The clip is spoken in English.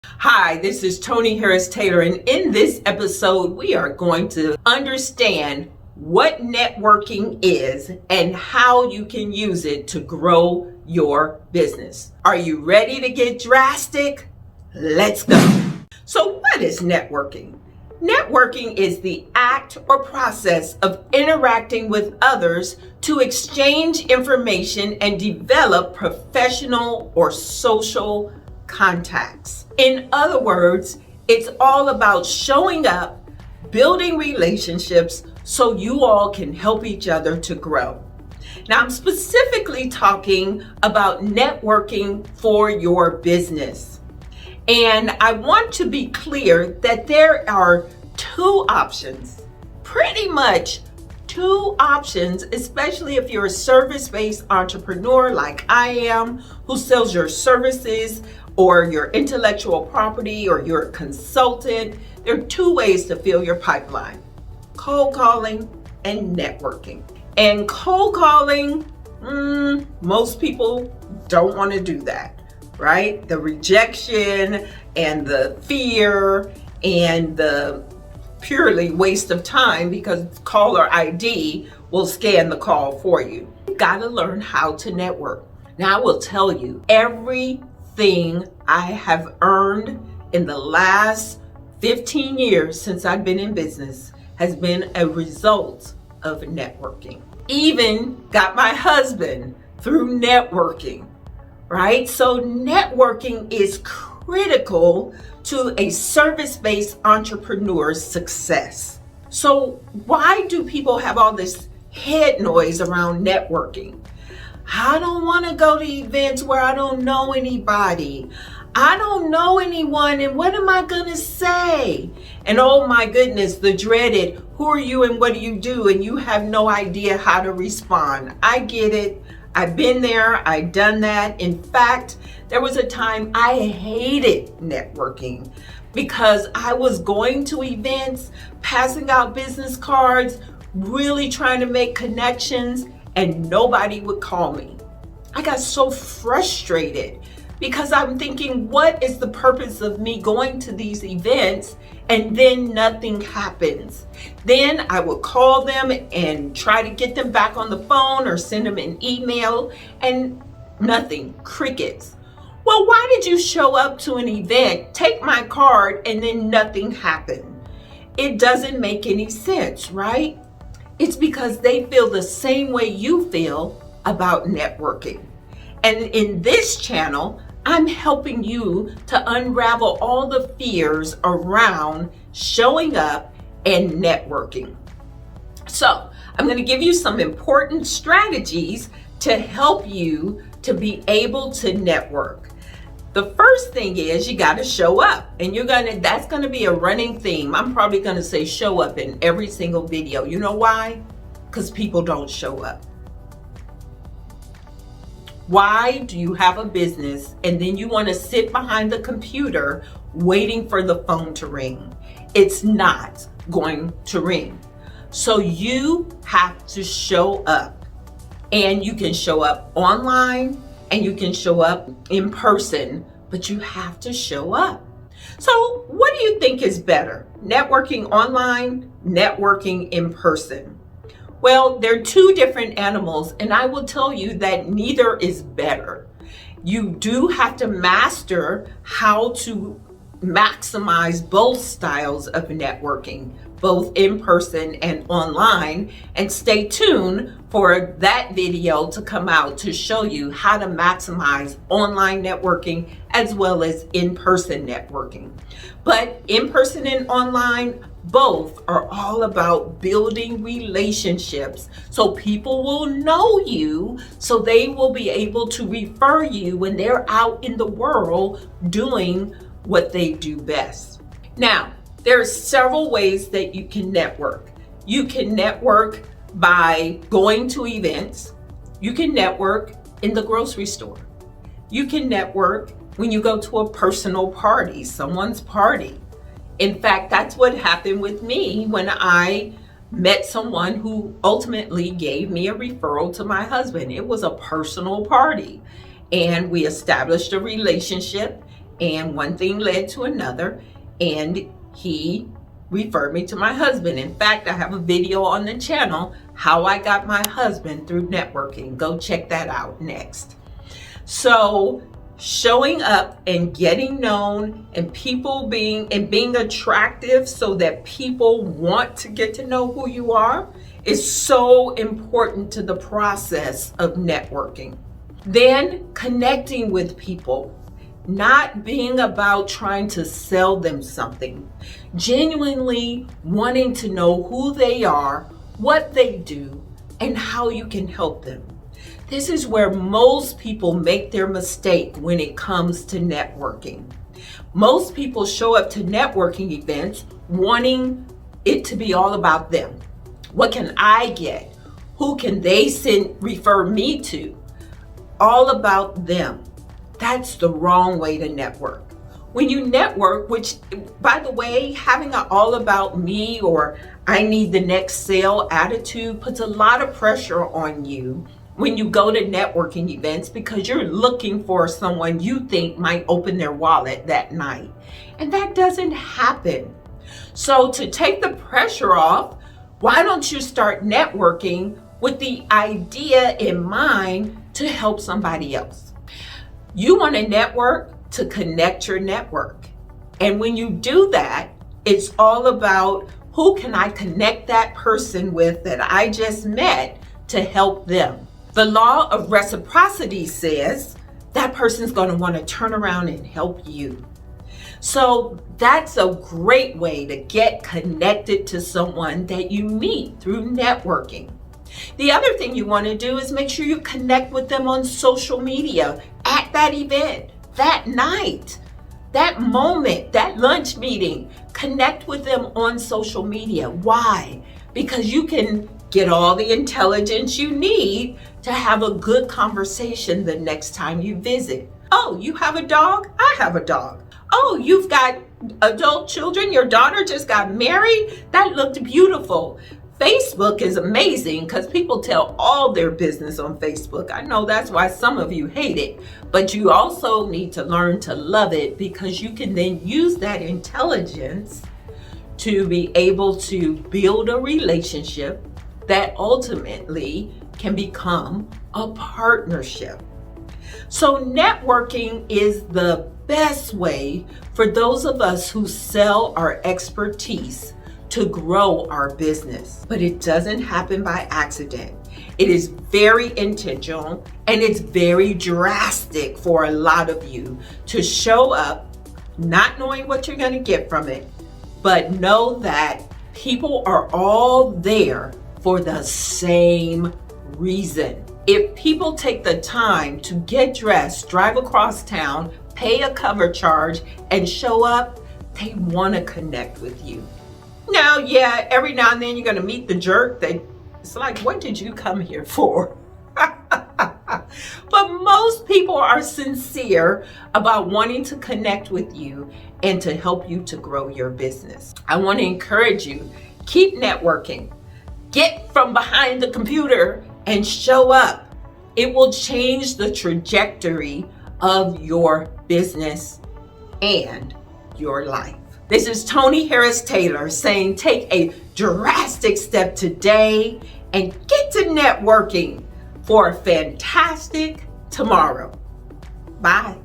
Hi, this is Toni Harris Taylor, and in this episode, we are going to understand what networking is and how you can use it to grow your business. Are you ready to get drastic? Let's go. So, what is networking? Networking is the act or process of interacting with others to exchange information and develop professional or social contacts. In other words, it's all about showing up, building relationships so you all can help each other to grow. Now, I'm specifically talking about networking for your business. And I want to be clear that there are two options, pretty much two options, especially if you're a service-based entrepreneur like I am, who sells your services or your intellectual property, or you're a consultant. There are two ways to fill your pipeline: cold calling and networking. And cold calling, most people don't want to do that, right? The rejection and the fear and the purely waste of time, because caller ID will scan the call for you. You gotta learn how to network. Now, I will tell you, everything I have earned in the last 15 years since I've been in business has been a result of networking. Even got my husband through networking, right? So networking is critical to a service-based entrepreneur's success. So why do people have all this head noise around networking? I don't want to go to events where I don't know anybody. I don't know anyone, and what am I going to say? And oh my goodness, the dreaded, who are you and what do you do? And you have no idea how to respond. I get it. I've been there. I've done that. In fact, there was a time I hated networking because I was going to events, passing out business cards, really trying to make connections, and nobody would call me. I got so frustrated because I'm thinking, what is the purpose of me going to these events and then nothing happens? Then I would call them and try to get them back on the phone or send them an email, and nothing, crickets. Well, why did you show up to an event, take my card, and then nothing happened? It doesn't make any sense, right? It's because they feel the same way you feel about networking. And in this channel, I'm helping you to unravel all the fears around showing up and networking. So I'm going to give you some important strategies to help you to be able to network. The first thing is you got to show up, and that's going to be a running theme. I'm probably going to say show up in every single video. You know why? Because people don't show up. Why do you have a business and then you want to sit behind the computer waiting for the phone to ring? It's not going to ring. So you have to show up, and you can show up online and you can show up in person, but you have to show up. So what do you think is better? Networking online, networking in person? Well, they're two different animals, and I will tell you that neither is better. You do have to master how to maximize both styles of networking, both in person and online, and stay tuned for that video to come out to show you how to maximize online networking as well as in-person networking. But in-person and online, both are all about building relationships so people will know you, so they will be able to refer you when they're out in the world doing what they do best. Now, there are several ways that you can network. You can network by going to events. You can network in the grocery store. You can network when you go to a personal party, someone's party. In fact, that's what happened with me when I met someone who ultimately gave me a referral to my husband. It was a personal party, and we established a relationship, And one thing led to another, and he referred me to my husband. In fact, I have a video on the channel, how I got my husband through networking. Go check that out next. So showing up and getting known and being attractive so that people want to get to know who you are is so important to the process of networking. Then connecting with people, not being about trying to sell them something, genuinely wanting to know who they are, what they do, and how you can help them. This is where most people make their mistake when it comes to networking. Most people show up to networking events wanting it to be all about them. What can I get? Who can they refer me to? All about them. That's the wrong way to network. When you network, which by the way, having an all about me or I need the next sale attitude puts a lot of pressure on you when you go to networking events, because you're looking for someone you think might open their wallet that night. And that doesn't happen. So to take the pressure off, why don't you start networking with the idea in mind to help somebody else? You want to network to connect your network. And when you do that, it's all about who can I connect that person with that I just met to help them. The law of reciprocity says that person's going to want to turn around and help you. So that's a great way to get connected to someone that you meet through networking. The other thing you want to do is make sure you connect with them on social media at that event, that night, that moment, that lunch meeting. Connect with them on social media. Why? Because you can get all the intelligence you need to have a good conversation the next time you visit. Oh, you have a dog? I have a dog. Oh, you've got adult children? Your daughter just got married? That looked beautiful. Facebook is amazing because people tell all their business on Facebook. I know that's why some of you hate it, but you also need to learn to love it, because you can then use that intelligence to be able to build a relationship that ultimately can become a partnership. So networking is the best way for those of us who sell our expertise to grow our business. But it doesn't happen by accident. It is very intentional and it's very drastic for a lot of you to show up not knowing what you're going to get from it, but know that people are all there for the same reason. If people take the time to get dressed, drive across town, pay a cover charge, and show up, they want to connect with you. Now, yeah, every now and then you're going to meet the jerk that it's like, what did you come here for? But most people are sincere about wanting to connect with you and to help you to grow your business. I want to encourage you, keep networking. Get from behind the computer and show up. It will change the trajectory of your business and your life. This is Toni Harris Taylor saying take a drastic step today and get to networking for a fantastic tomorrow. Bye.